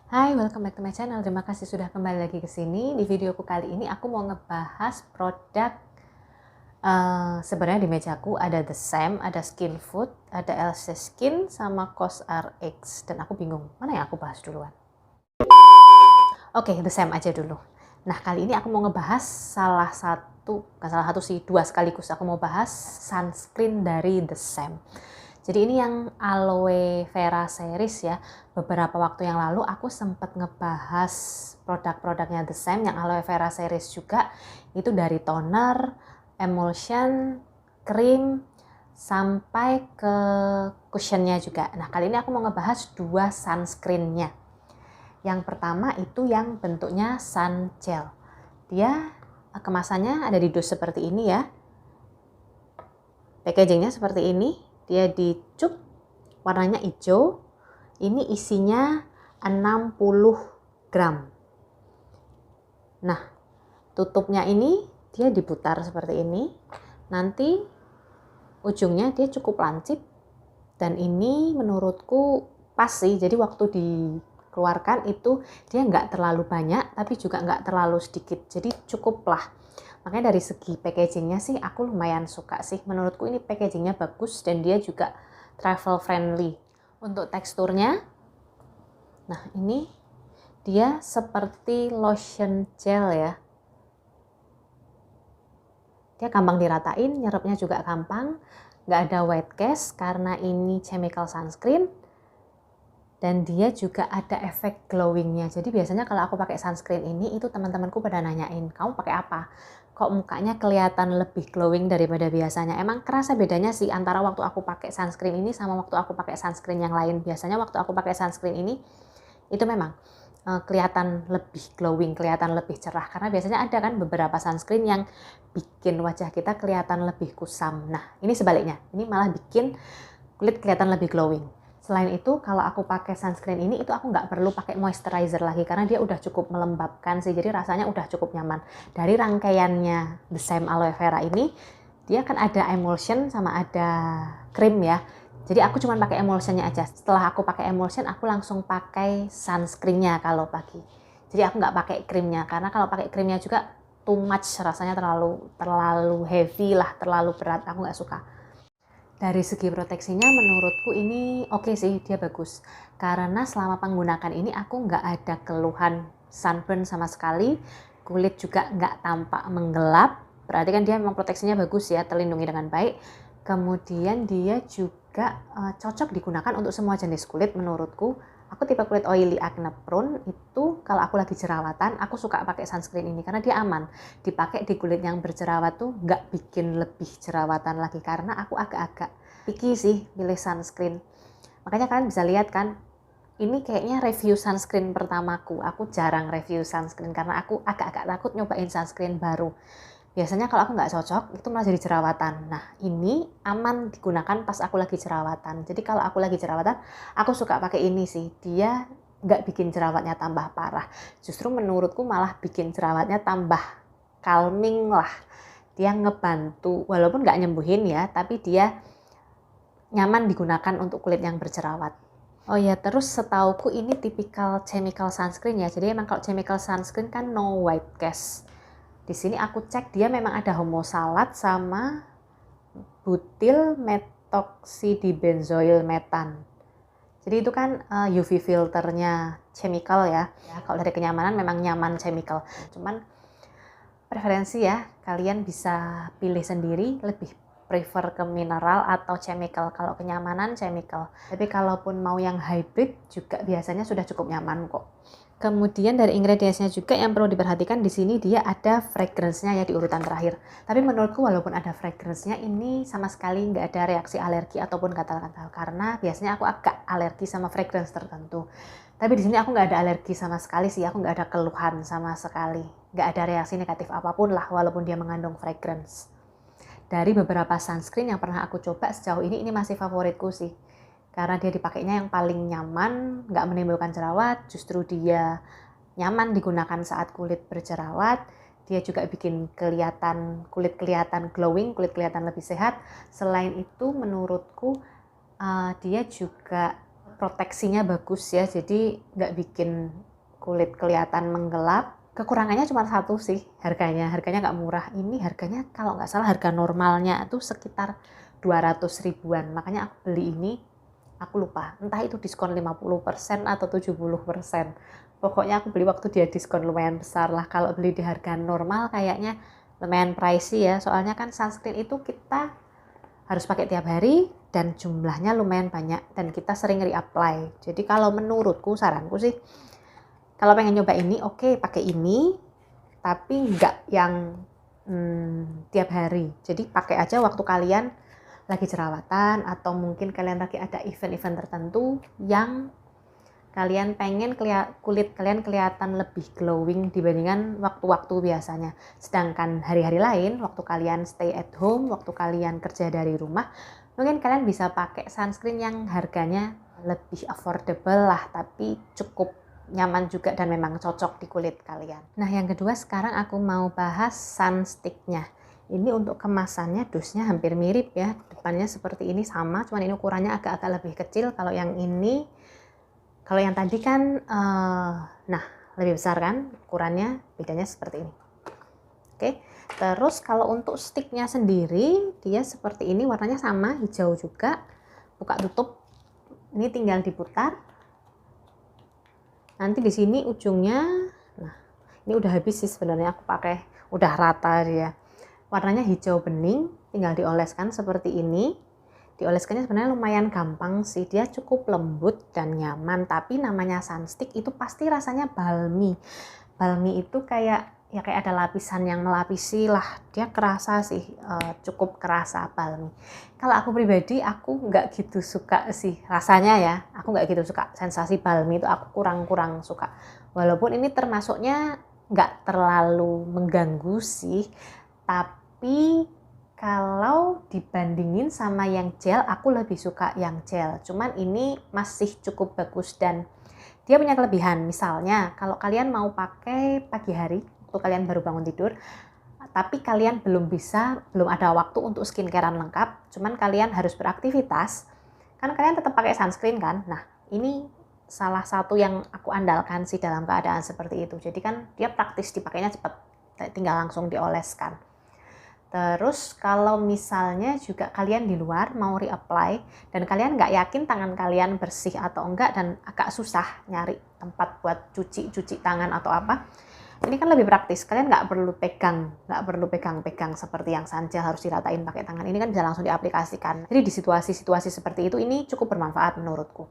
Hai, welcome back to my channel. Terima kasih sudah kembali lagi ke sini. Di videoku kali ini aku mau ngebahas produk. Sebenarnya di mejaku ada The Sam, ada Skin Food, ada LC Skin, sama COSRX. Dan aku bingung, mana yang aku bahas duluan? Oke, The Sam aja dulu. Nah, kali ini aku mau ngebahas bukan salah satu sih, dua sekaligus. Aku mau bahas sunscreen dari The Sam. Jadi ini yang aloe vera series ya. Beberapa waktu yang lalu aku sempat ngebahas produk-produknya The Sam yang aloe vera series juga. Itu dari toner, emulsion, krim, sampai ke cushionnya juga. Nah, kali ini aku mau ngebahas dua sunscreennya. Yang pertama itu yang bentuknya sun gel. Dia kemasannya ada di dus seperti ini ya. Packagingnya seperti ini. Dia di cup, warnanya hijau. Ini isinya 60 gram. Nah, tutupnya ini dia diputar seperti ini. Nanti ujungnya dia cukup lancip. Dan ini menurutku pas sih. Jadi waktu dikeluarkan itu dia nggak terlalu banyak, tapi juga nggak terlalu sedikit. Jadi cukup lah. Makanya dari segi packagingnya sih aku lumayan suka sih. Menurutku ini packagingnya bagus dan dia juga travel friendly. Untuk teksturnya, nah ini dia seperti lotion gel ya. Dia gampang diratain, nyerapnya juga gampang. Nggak ada white cast karena ini chemical sunscreen. Dan dia juga ada efek glowingnya. Jadi biasanya kalau aku pakai sunscreen ini, itu teman-temanku pada nanyain, kamu pakai apa? Kok mukanya kelihatan lebih glowing daripada biasanya? Emang kerasa bedanya sih antara waktu aku pakai sunscreen ini sama waktu aku pakai sunscreen yang lain. Biasanya waktu aku pakai sunscreen ini, itu memang kelihatan lebih glowing, kelihatan lebih cerah. Karena biasanya ada kan beberapa sunscreen yang bikin wajah kita kelihatan lebih kusam. Nah, ini sebaliknya. Ini malah bikin kulit kelihatan lebih glowing. Selain itu, kalau aku pakai sunscreen ini, itu aku nggak perlu pakai moisturizer lagi karena dia udah cukup melembabkan sih. Jadi rasanya udah cukup nyaman. Dari rangkaiannya The Sam Aloe Vera ini, dia kan ada emulsion sama ada krim ya. Jadi aku cuma pakai emulsionnya aja. Setelah aku pakai emulsion, aku langsung pakai sunscreennya kalau pagi. Jadi aku nggak pakai krimnya karena kalau pakai krimnya juga too much, rasanya terlalu heavy lah, terlalu berat. Aku nggak suka. Dari segi proteksinya menurutku ini oke sih, dia bagus. Karena selama penggunaan ini aku nggak ada keluhan sunburn sama sekali. Kulit juga nggak tampak menggelap. Berarti kan dia memang proteksinya bagus ya, terlindungi dengan baik. Kemudian dia juga cocok digunakan untuk semua jenis kulit menurutku. Aku tipe kulit oily acne prone, itu kalau aku lagi jerawatan, aku suka pakai sunscreen ini karena dia aman. Dipakai di kulit yang berjerawat tuh nggak bikin lebih jerawatan lagi karena aku agak-agak picky sih pilih sunscreen. Makanya kalian bisa lihat kan, ini kayaknya review sunscreen pertamaku. Aku jarang review sunscreen karena aku agak-agak takut nyobain sunscreen baru. Biasanya kalau aku nggak cocok, itu malah jadi jerawatan. Nah, ini aman digunakan pas aku lagi jerawatan. Jadi kalau aku lagi jerawatan, aku suka pakai ini sih. Dia nggak bikin jerawatnya tambah parah. Justru menurutku malah bikin jerawatnya tambah calming lah. Dia ngebantu, walaupun nggak nyembuhin ya, tapi dia nyaman digunakan untuk kulit yang berjerawat. Oh ya, terus setauku ini tipikal chemical sunscreen ya. Jadi emang kalau chemical sunscreen kan no white cast. Di sini aku cek dia memang ada homosalat sama butyl methoxydibenzoyl metan. Jadi itu kan UV filternya chemical ya. Kalau dari kenyamanan memang nyaman chemical. Cuman preferensi ya, kalian bisa pilih sendiri lebih prefer ke mineral atau chemical. Kalau kenyamanan chemical. Tapi kalaupun mau yang hybrid juga biasanya sudah cukup nyaman kok. Kemudian dari ingredientsnya juga yang perlu diperhatikan di sini dia ada fragrance-nya ya di urutan terakhir. Tapi menurutku walaupun ada fragrance-nya ini sama sekali nggak ada reaksi alergi ataupun gatal-gatal karena biasanya aku agak alergi sama fragrance tertentu. Tapi di sini aku nggak ada alergi sama sekali sih, aku nggak ada keluhan sama sekali, nggak ada reaksi negatif apapun lah walaupun dia mengandung fragrance. Dari beberapa sunscreen yang pernah aku coba sejauh ini masih favoritku sih. Karena dia dipakainya yang paling nyaman, nggak menimbulkan jerawat, justru dia nyaman digunakan saat kulit berjerawat. Dia juga bikin kulit kelihatan glowing, kulit kelihatan lebih sehat. Selain itu menurutku dia juga proteksinya bagus ya, jadi nggak bikin kulit kelihatan menggelap. Kekurangannya cuma satu sih, harganya nggak murah. Ini harganya kalau nggak salah harga normalnya itu sekitar 200 ribuan, makanya aku beli ini. Aku lupa, entah itu diskon 50% atau 70%. Pokoknya aku beli waktu dia diskon lumayan besar lah. Kalau beli di harga normal kayaknya lumayan pricey ya, soalnya kan sunscreen itu kita harus pakai tiap hari dan jumlahnya lumayan banyak dan kita sering reapply. Jadi kalau menurutku, saranku sih, kalau pengen nyoba ini, oke, pakai ini, tapi nggak yang tiap hari. Jadi pakai aja waktu kalian lagi jerawatan atau mungkin kalian lagi ada event-event tertentu yang kalian pengen kulit kalian kelihatan lebih glowing dibandingkan waktu-waktu biasanya. Sedangkan hari-hari lain, waktu kalian stay at home, waktu kalian kerja dari rumah, mungkin kalian bisa pakai sunscreen yang harganya lebih affordable lah, tapi cukup nyaman juga dan memang cocok di kulit kalian. Nah, yang kedua sekarang aku mau bahas sunsticknya. Ini untuk kemasannya, dosnya hampir mirip ya. Depannya seperti ini sama, cuman ini ukurannya agak-agak lebih kecil. Kalau yang tadi kan, nah lebih besar kan ukurannya, bedanya seperti ini. Oke, terus kalau untuk sticknya sendiri, dia seperti ini, warnanya sama, hijau juga. Buka tutup, ini tinggal diputar. Nanti di sini ujungnya, nah ini udah habis sih sebenarnya, aku pakai udah rata dia. Warnanya hijau bening, tinggal dioleskan seperti ini. Dioleskannya sebenarnya lumayan gampang sih, dia cukup lembut dan nyaman. Tapi namanya sunstick itu pasti rasanya balmy. Balmy itu kayak ada lapisan yang melapisi lah, dia kerasa sih, cukup kerasa balmy. Kalau aku pribadi, aku nggak gitu suka sih rasanya ya, aku nggak gitu suka sensasi balmy itu, aku kurang suka. Walaupun ini termasuknya nggak terlalu mengganggu sih, tapi kalau dibandingin sama yang gel, aku lebih suka yang gel. Cuman ini masih cukup bagus dan dia punya kelebihan. Misalnya kalau kalian mau pakai pagi hari, waktu kalian baru bangun tidur, tapi kalian belum ada waktu untuk skincarean lengkap, cuman kalian harus beraktivitas, kan kalian tetap pakai sunscreen kan. Nah, ini salah satu yang aku andalkan sih dalam keadaan seperti itu. Jadi kan dia praktis, dipakainya cepat, tinggal langsung dioleskan. Terus kalau misalnya juga kalian di luar mau reapply dan kalian nggak yakin tangan kalian bersih atau enggak dan agak susah nyari tempat buat cuci tangan atau apa, ini kan lebih praktis. Kalian nggak perlu pegang seperti yang Sunggel harus diratain pakai tangan. Ini kan bisa langsung diaplikasikan. Jadi di situasi-situasi seperti itu ini cukup bermanfaat menurutku.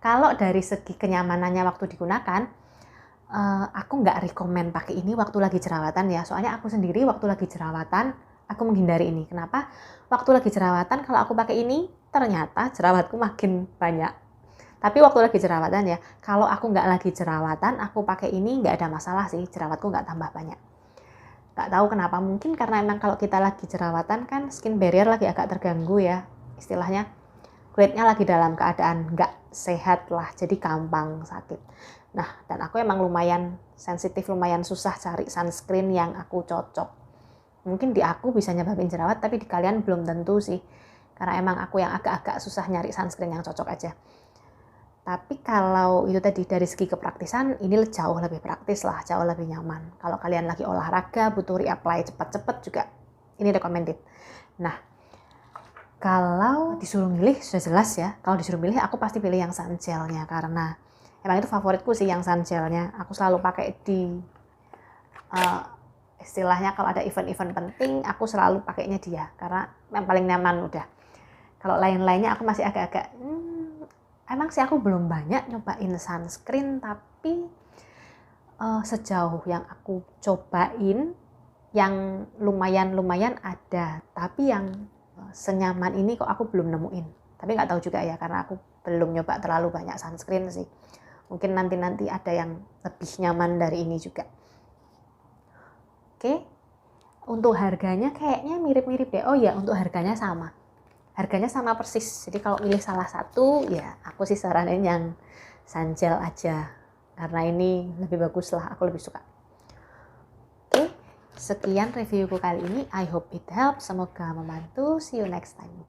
Kalau dari segi kenyamanannya waktu digunakan, aku nggak rekomen pakai ini waktu lagi jerawatan ya. Soalnya aku sendiri waktu lagi jerawatan, aku menghindari ini. Kenapa? Waktu lagi jerawatan kalau aku pakai ini, ternyata jerawatku makin banyak. Tapi waktu lagi jerawatan ya, kalau aku nggak lagi jerawatan, aku pakai ini nggak ada masalah sih, jerawatku nggak tambah banyak. Nggak tahu kenapa, mungkin karena emang kalau kita lagi jerawatan kan skin barrier lagi agak terganggu ya, istilahnya kulitnya lagi dalam keadaan nggak sehat lah, jadi gampang sakit. Nah, dan aku emang lumayan sensitif, lumayan susah cari sunscreen yang aku cocok. Mungkin di aku bisa nyebabin jerawat, tapi di kalian belum tentu sih, karena emang aku yang agak-agak susah nyari sunscreen yang cocok aja. Tapi kalau itu tadi dari segi kepraktisan, ini jauh lebih praktis lah, jauh lebih nyaman. Kalau kalian lagi olahraga, butuh reapply cepet-cepet juga, ini recommended. Nah, kalau disuruh milih, sudah jelas ya. Kalau disuruh milih, aku pasti pilih yang Sungelnya, karena emang itu favoritku sih yang Sungelnya. Aku selalu pakai di, istilahnya kalau ada event-event penting, aku selalu pakainya dia, karena yang paling nyaman udah. Kalau lain-lainnya aku masih agak-agak, emang sih aku belum banyak nyobain sunscreen, tapi sejauh yang aku cobain, yang lumayan ada, tapi yang senyaman ini kok aku belum nemuin. Tapi nggak tahu juga ya, karena aku belum nyoba terlalu banyak sunscreen sih. Mungkin nanti ada yang lebih nyaman dari ini juga. Oke, untuk harganya kayaknya mirip-mirip deh. Oh ya, untuk harganya sama. Harganya sama persis, jadi kalau milih salah satu, ya aku sih saranin yang Sunggel aja. Karena ini lebih bagus lah, aku lebih suka. Oke, sekian reviewku kali ini. I hope it helps, semoga membantu. See you next time.